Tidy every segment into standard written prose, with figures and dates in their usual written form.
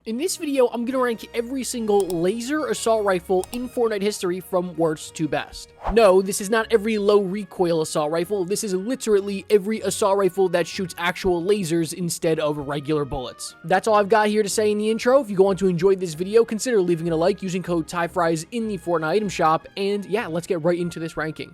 In this video, I'm going to rank every single laser assault rifle in Fortnite history from worst to best. No, this is not every low recoil assault rifle. This is literally every assault rifle that shoots actual lasers instead of regular bullets. That's all I've got here to say in the intro. If you go on to enjoy this video, consider leaving it a like using code TYFRYZ in the Fortnite item shop. And yeah, let's get right into this ranking.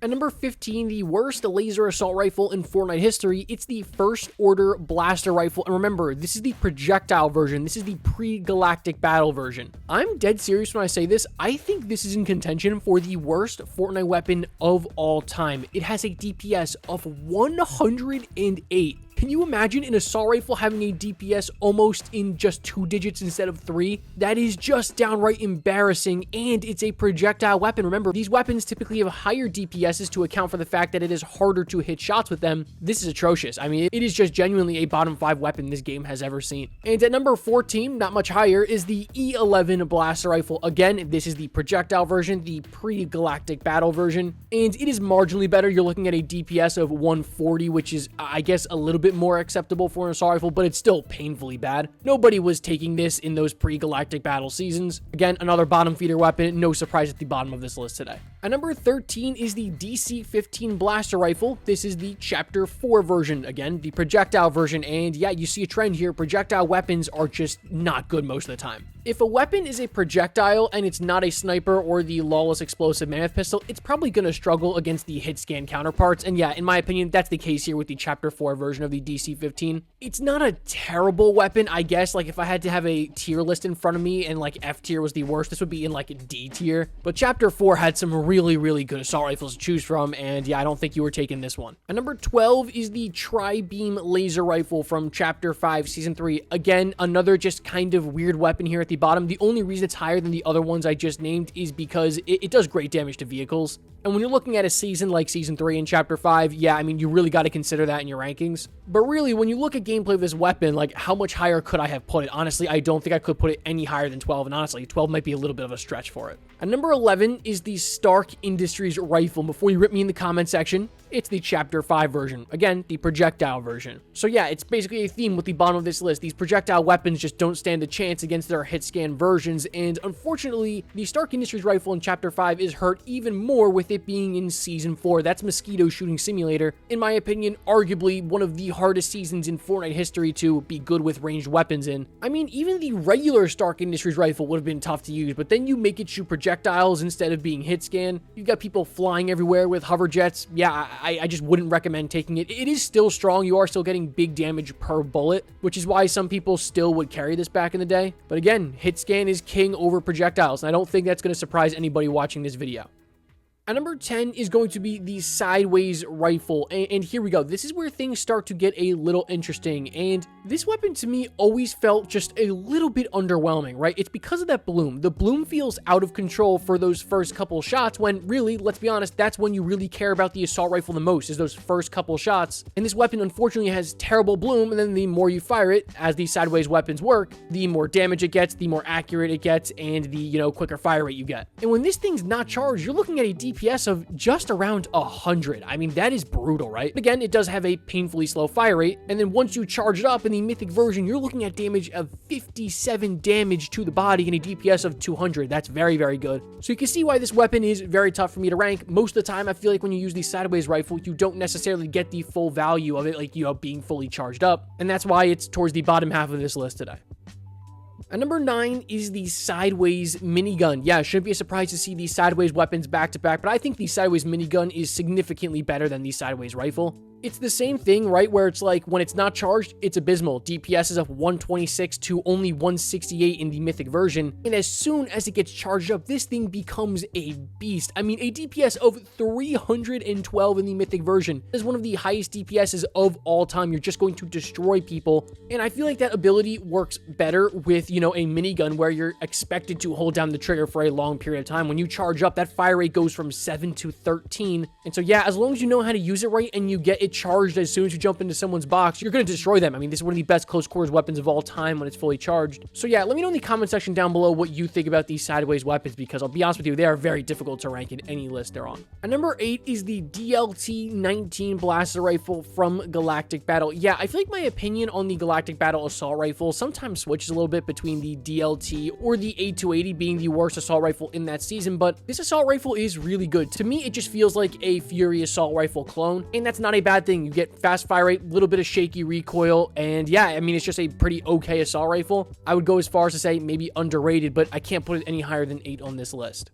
At number 15, the worst laser assault rifle in Fortnite history, it's the First Order Blaster Rifle. And remember, this is the projectile version. This is the pre-Galactic battle version. I'm dead serious when I say this. I think this is in contention for the worst Fortnite weapon of all time. It has a DPS of 108. Can you imagine an assault rifle having a DPS almost in just 2 digits instead of 3? That is just downright embarrassing, and it's a projectile weapon. Remember, these weapons typically have higher DPSs to account for the fact that it is harder to hit shots with them. This is atrocious. I mean, it is just genuinely a bottom 5 weapon this game has ever seen. And at number 14, not much higher, is the E11 Blaster Rifle. Again, this is the projectile version, the pre-Galactic battle version, and it is marginally better. You're looking at a DPS of 140, which is, I guess, a little bit more acceptable for an assault rifle, but it's still painfully bad. Nobody was taking this in those pre-Galactic battle seasons. Again, another bottom feeder weapon. No surprise at the bottom of this list today. At number 13 is the DC-15 Blaster Rifle. This is the Chapter 4 version. Again, the projectile version. And yeah, you see a trend here. Projectile weapons are just not good most of the time. If a weapon is a projectile and it's not a sniper or the lawless explosive mammoth pistol, it's probably going to struggle against the hit scan counterparts. And yeah, in my opinion, that's the case here with the Chapter 4 version of the DC-15. It's not a terrible weapon, I guess. Like, if I had to have a tier list in front of me and like F tier was the worst, this would be in like a D tier. But Chapter 4 had some really good assault rifles to choose from, and yeah, I don't think you were taking this one. And number 12 is the Tri-Beam Laser Rifle from Chapter 5 Season 3. Again, another just kind of weird weapon here at the bottom. The only reason it's higher than the other ones I just named is because it does great damage to vehicles. And when you're looking at a season like Season 3 and Chapter 5, yeah, I mean, you really got to consider that in your rankings. But really, when you look at gameplay of this weapon, like, how much higher could I have put it? Honestly, I don't think I could put it any higher than 12, and honestly, 12 might be a little bit of a stretch for it. And number 11 is the Stark Industries Rifle. Before you rip me in the comment section, it's the Chapter 5 version. Again, the projectile version. So yeah, it's basically a theme with the bottom of this list. These projectile weapons just don't stand a chance against their hit scan versions, and unfortunately, the Stark Industries Rifle in Chapter 5 is hurt even more with it being in Season 4. That's Mosquito Shooting Simulator. In my opinion, arguably one of the hardest seasons in Fortnite history to be good with ranged weapons in. I mean, even the regular Stark Industries Rifle would have been tough to use, but then you make it shoot projectiles instead of being hit scan. You've got people flying everywhere with hover jets. Yeah, I just wouldn't recommend taking it. It is still strong. You are still getting big damage per bullet, which is why some people still would carry this back in the day. But again, hit scan is king over projectiles, and I don't think that's going to surprise anybody watching this video. At number 10 is going to be the Sideways Rifle, and here we go. This is where things start to get a little interesting, and this weapon to me always felt just a little bit underwhelming, right? It's because of that bloom. The bloom feels out of control for those first couple shots when really, let's be honest, that's when you really care about the assault rifle the most, is those first couple shots. And this weapon unfortunately has terrible bloom, and then the more you fire it, as these sideways weapons work, the more damage it gets, the more accurate it gets, and the, quicker fire rate you get. And when this thing's not charged, you're looking at a DPS of just around 100. I mean, that is brutal, right? Again, it does have a painfully slow fire rate, and then once you charge it up in the mythic version, you're looking at damage of 57 damage to the body and a DPS of 200. That's very good. So you can see why this weapon is very tough for me to rank. Most of the time, I feel like when you use the Sideways Rifle, you don't necessarily get the full value of it, like, being fully charged up, and that's why it's towards the bottom half of this list today. At number 9 is the Sideways Minigun. Yeah, it shouldn't be a surprise to see these Sideways weapons back to back, but I think the Sideways Minigun is significantly better than the Sideways Rifle. It's the same thing, right? Where it's like, when it's not charged, it's abysmal. DPS is of 126 to only 168 in the mythic version. And as soon as it gets charged up, this thing becomes a beast. I mean, a DPS of 312 in the mythic version is one of the highest DPSs of all time. You're just going to destroy people. And I feel like that ability works better with, a minigun where you're expected to hold down the trigger for a long period of time. When you charge up, that fire rate goes from 7 to 13. And so yeah, as long as you know how to use it right and you get it get charged as soon as you jump into someone's box, you're going to destroy them. I mean, this is one of the best close quarters weapons of all time when it's fully charged. So yeah, let me know in the comment section down below what you think about these sideways weapons, because I'll be honest with you, they are very difficult to rank in any list they're on. At number 8 is the DLT-19 blaster rifle from Galactic Battle. Yeah, I feel like my opinion on the Galactic Battle assault rifle sometimes switches a little bit between the DLT or the A280 being the worst assault rifle in that season, but this assault rifle is really good. To me, it just feels like a Fury assault rifle clone, and that's not a bad thing. You get fast fire rate, a little bit of shaky recoil, and yeah, I mean, it's just a pretty okay assault rifle. I would go as far as to say maybe underrated, but I can't put it any higher than 8 on this list.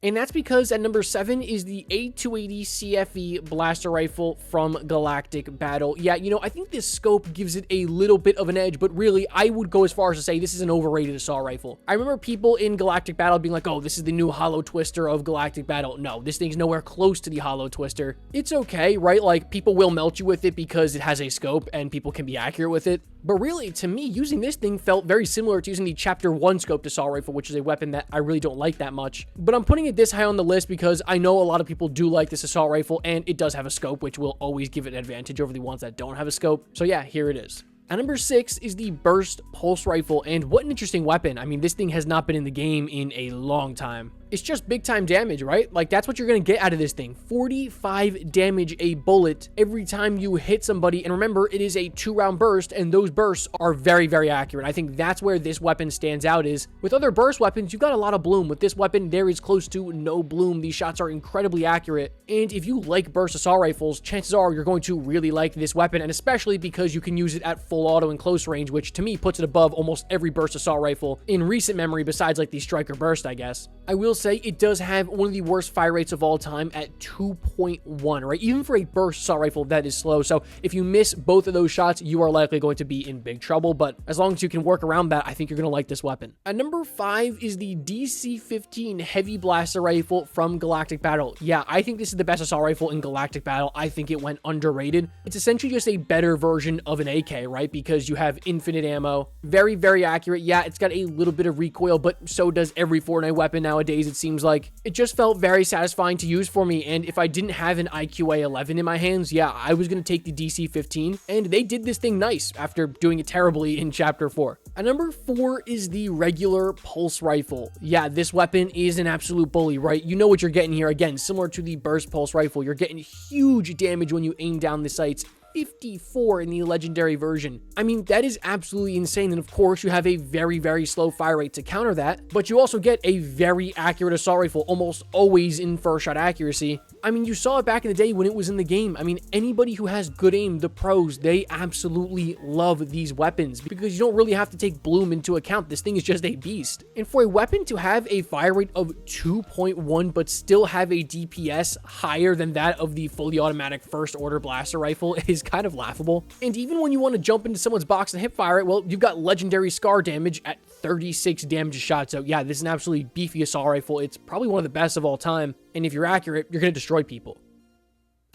And that's because at number 7 is the A280 CFE blaster rifle from Galactic Battle. Yeah, you know, I think this scope gives it a little bit of an edge, but really, I would go as far as to say this is an overrated assault rifle. I remember people in Galactic Battle being like, oh, this is the new hollow twister of Galactic Battle. No, this thing's nowhere close to the hollow twister. It's okay, right? Like, people will melt you with it because it has a scope and people can be accurate with it. But really, to me, using this thing felt very similar to using the Chapter 1 scoped assault rifle, which is a weapon that I really don't like that much. But I'm putting it this high on the list because I know a lot of people do like this assault rifle, and it does have a scope, which will always give it an advantage over the ones that don't have a scope. So yeah, here it is. At number 6 is the Burst Pulse Rifle, and what an interesting weapon. I mean, this thing has not been in the game in a long time. It's just big time damage, right? Like, that's what you're going to get out of this thing. 45 damage a bullet every time you hit somebody. And remember, it is a 2-round burst, and those bursts are very, very accurate. I think that's where this weapon stands out is with other burst weapons, you've got a lot of bloom. With this weapon, there is close to no bloom. These shots are incredibly accurate. And if you like burst assault rifles, chances are you're going to really like this weapon, and especially because you can use it at full auto and close range, which to me puts it above almost every burst assault rifle in recent memory besides like the Striker Burst, I guess. I will say it does have one of the worst fire rates of all time at 2.1, right? Even for a burst assault rifle, that is slow. So if you miss both of those shots, you are likely going to be in big trouble. But as long as you can work around that, I think you're going to like this weapon. At number 5 is the DC-15 heavy blaster rifle from Galactic Battle. Yeah, I think this is the best assault rifle in Galactic Battle. I think it went underrated. It's essentially just a better version of an AK, right? Because you have infinite ammo. Very, very accurate. Yeah, it's got a little bit of recoil, but so does every Fortnite weapon nowadays, it seems like. It just felt very satisfying to use for me, and if I didn't have an IQA 11 in my hands, yeah, I was going to take the DC-15, and they did this thing nice after doing it terribly in Chapter 4. At number 4 is the regular pulse rifle. Yeah, this weapon is an absolute bully, right? You know what you're getting here. Again, similar to the burst pulse rifle, you're getting huge damage when you aim down the sights. 54 in the legendary version. I mean, that is absolutely insane. And of course, you have a very, very slow fire rate to counter that, but you also get a very accurate assault rifle, almost always in first shot accuracy. I mean, you saw it back in the day when it was in the game. I mean, anybody who has good aim, the pros, they absolutely love these weapons because you don't really have to take bloom into account. This thing is just a beast. And for a weapon to have a fire rate of 2.1, but still have a DPS higher than that of the fully automatic first order blaster rifle is kind of laughable. And even when you want to jump into someone's box and hip fire it, well, you've got legendary scar damage at 36 damage a shot. So yeah, this is an absolutely beefy assault rifle. It's probably one of the best of all time. And if you're accurate, you're going to destroy people.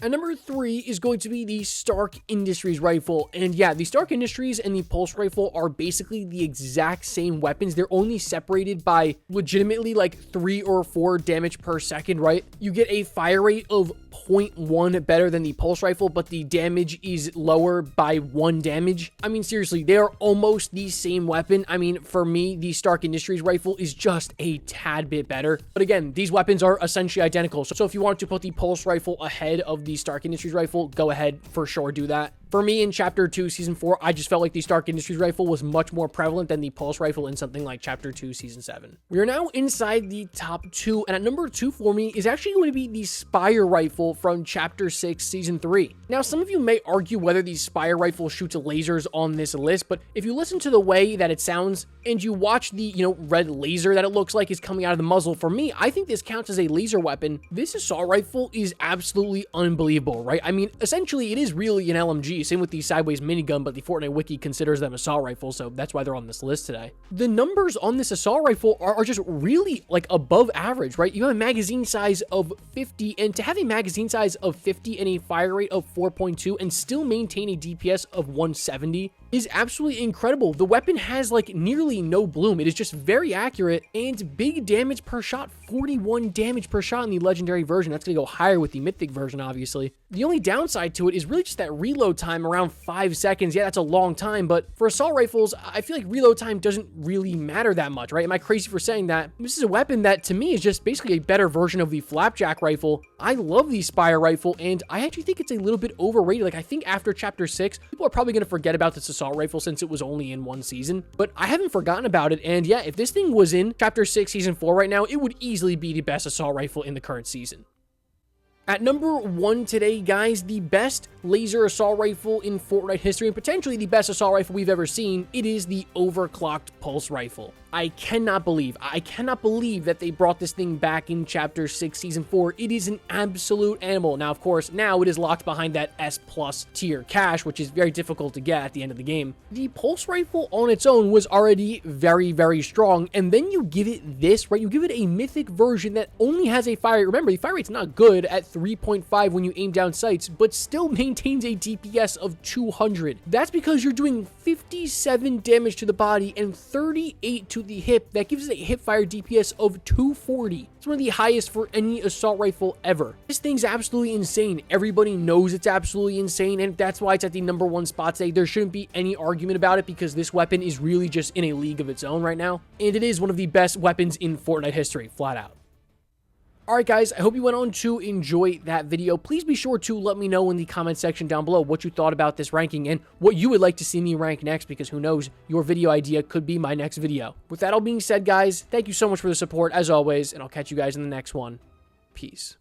And number 3 is going to be the Stark Industries rifle. And yeah, the Stark Industries and the Pulse rifle are basically the exact same weapons. They're only separated by legitimately like 3 or 4 damage per second, right? You get a fire rate of 0.1 better than the Pulse rifle, but the damage is lower by 1 damage. I mean, seriously, they are almost the same weapon. I mean, for me, the Stark Industries rifle is just a tad bit better. But again, these weapons are essentially identical. So if you want to put the Pulse rifle ahead of the Stark Industries rifle, go ahead, for sure, do that. For me, in Chapter 2, Season 4, I just felt like the Stark Industries rifle was much more prevalent than the Pulse rifle in something like Chapter 2, Season 7. We are now inside the top 2, and at number 2 for me is actually going to be the Spire rifle from Chapter 6, Season 3. Now, some of you may argue whether the Spire rifle shoots lasers on this list, but if you listen to the way that it sounds, and you watch the, red laser that it looks like is coming out of the muzzle, for me, I think this counts as a laser weapon. This assault rifle is absolutely unbelievable, right? I mean, essentially, it is really an LMG. Same with the sideways minigun, but the Fortnite wiki considers them assault rifles, so that's why they're on this list today. The numbers on this assault rifle are just really like above average, right? You have a magazine size of 50, and to have a magazine size of 50 and a fire rate of 4.2 and still maintain a DPS of 170, is absolutely incredible. The weapon has like nearly no bloom. It is just very accurate and big damage per shot, 41 damage per shot in the legendary version. That's going to go higher with the mythic version, obviously. The only downside to it is really just that reload time around 5 seconds. Yeah, that's a long time, but for assault rifles, I feel like reload time doesn't really matter that much, right? Am I crazy for saying that? This is a weapon that to me is just basically a better version of the flapjack rifle. I love the Spire rifle, and I actually think it's a little bit overrated. Like, I think after chapter 6, people are probably going to forget about this assault rifle since it was only in 1 season, but I haven't forgotten about it. And yeah, if this thing was in chapter 6 season 4 right now, it would easily be the best assault rifle in the current season. At number 1 today, guys, the best laser assault rifle in Fortnite history, and potentially the best assault rifle we've ever seen, it is the overclocked pulse rifle. I cannot believe that they brought this thing back in chapter 6 season 4. It is an absolute animal. Now, of course, now it is locked behind that S+ tier cache, which is very difficult to get at the end of the game. The pulse rifle on its own was already very, very strong, and then you give it this, right? You give it a mythic version that only has a fire rate. Remember, the fire rate's not good at 3.5 when you aim down sights, but still maintains a DPS of 200. That's because you're doing 57 damage to the body and 38 to the hip. That gives it a hip fire DPS of 240. It's one of the highest for any assault rifle ever. This thing's absolutely insane. Everybody knows it's absolutely insane, and that's why it's at the number 1 spot today. There shouldn't be any argument about it because this weapon is really just in a league of its own right now, and it is one of the best weapons in Fortnite history, flat out. Alright guys, I hope you went on to enjoy that video. Please be sure to let me know in the comment section down below what you thought about this ranking and what you would like to see me rank next, because who knows, your video idea could be my next video. With that all being said, guys, thank you so much for the support as always, and I'll catch you guys in the next one. Peace.